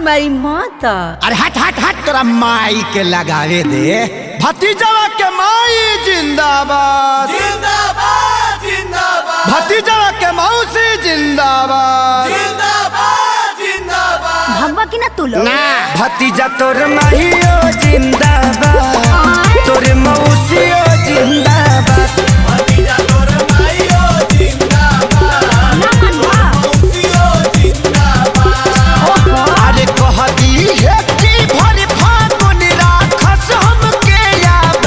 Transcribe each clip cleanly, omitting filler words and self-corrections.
तुम्हारी माता। अरे हट हट हट तोरा माई के लगावे दे। भतीजवा के माई जिंदाबाद जिंदाबाद जिंदाबाद। भतीजवा के मौसी जिंदाबाद जिंदाबाद जिंदाबाद। भगवा की ना तू लोग ना भतीजा तोर माहियो जिंदाबाद तोर मौसियो जिंदाबाद। भतीजा तोर माइयो जिंदाबाद मौसियो जिंदाबाद। अरे कहती है कि भर फागुन राखस हमके याद।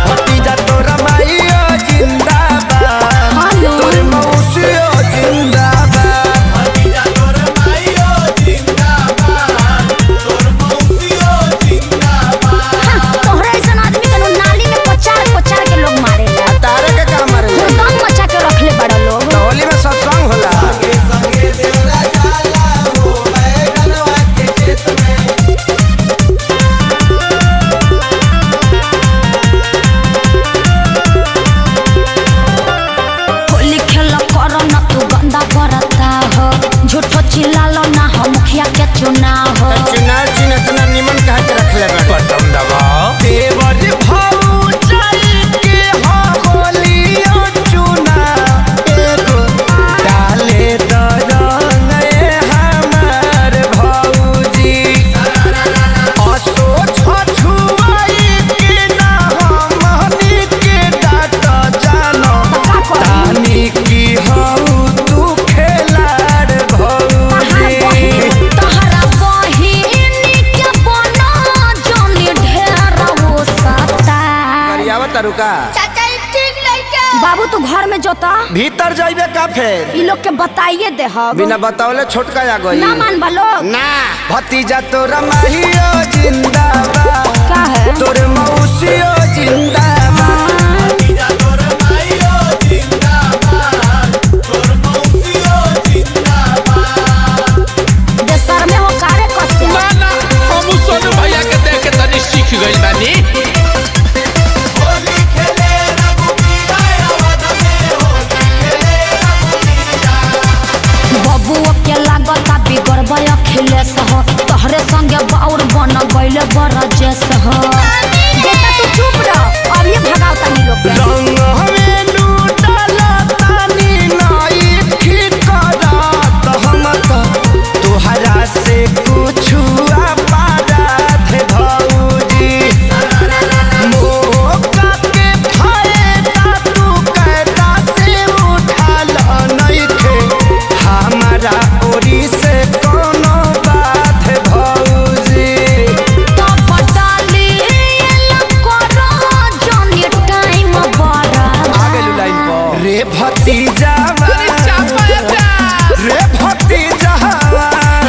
भतीजा तोर माहियो जिंदाबाद तोर मौसियो जिंदाबाद। भतीजा तोर माइयो जिंदाबाद तोर मौसियो जिंदाबाद। तोहरा ऐसा आदमी के नाली में पचार पचार के लोग मारे तारे के काम मारे दम मचा के रखले बड़ा लोग। होली में सत्संग होला। संगे संगे देवरा जाला हो बैगनवा के खेत में। होली खेल करो ना तू गंदा करता हो झूठो चिल्लालो ना हो मुखिया के चुनाव हो। चुनाव चिन्ह इतना निमन कहा के रखले बटन दबाओ। देवर भौजाई के हो होलियो चुना एगो डाले दरंग हमार भौजी। असो छछुआई के ना हमनी के डाट जानो तानी की हो तू खेलाड़ भौजी। तोहरा बहिनी के बना जोनी ढेर हो सता। रुका चाचा ठीक लइके बाबू तू घर में जोता भीतर जाइबे का फेर ई लोग के बताइए दे हम बिना बतावले छोटका आ गई ना मान लोग ना। भतीजा तोरा माहियो जिंदाबाद का है तोर मौसियो जिंदाबाद। भतीजा तोर माइयो जिंदाबाद तोर मौसियो जिंदाबाद। देशर में हो कारे कसे ना हम सोनू भैया के देख के तनी सीख गइल बानी। होली खेले रघुबीरा अवध में होली खेले रघुबीरा। बबुओ के लागता बिगड़बे अखिलेश हो तोहरे संगे बाउर बन गइले बरजेश हो। बेटा तू चुप रह अब ये भगाओ तनी लोग के। रंग हमें लूटला तानी नाई ठीक करत हम तो तोहरा से कुछ अपराध भौजी। मौका के फायदा तू कैदा से उठाल नइखे हमारा ओरी से कोनो बात भौजी। तो बटाली करो जोनी टाइम बड़ा लाइन पर रे भतीजा रे भतीजा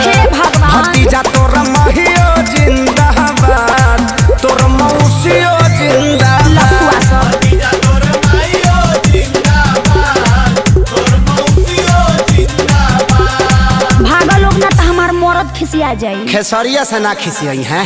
हे भगवान भतीजा तोर माहियो जिंदाबाद तोर मौसियो जिंदाबाद। लफुआ सब भतीजा तोर माइयो जिंदाबाद तोर मौसियो जिंदाबाद। भागा लोग ना तो हमार मरद खिसिया जाई। खेसरिया से ना खिसियई हैं।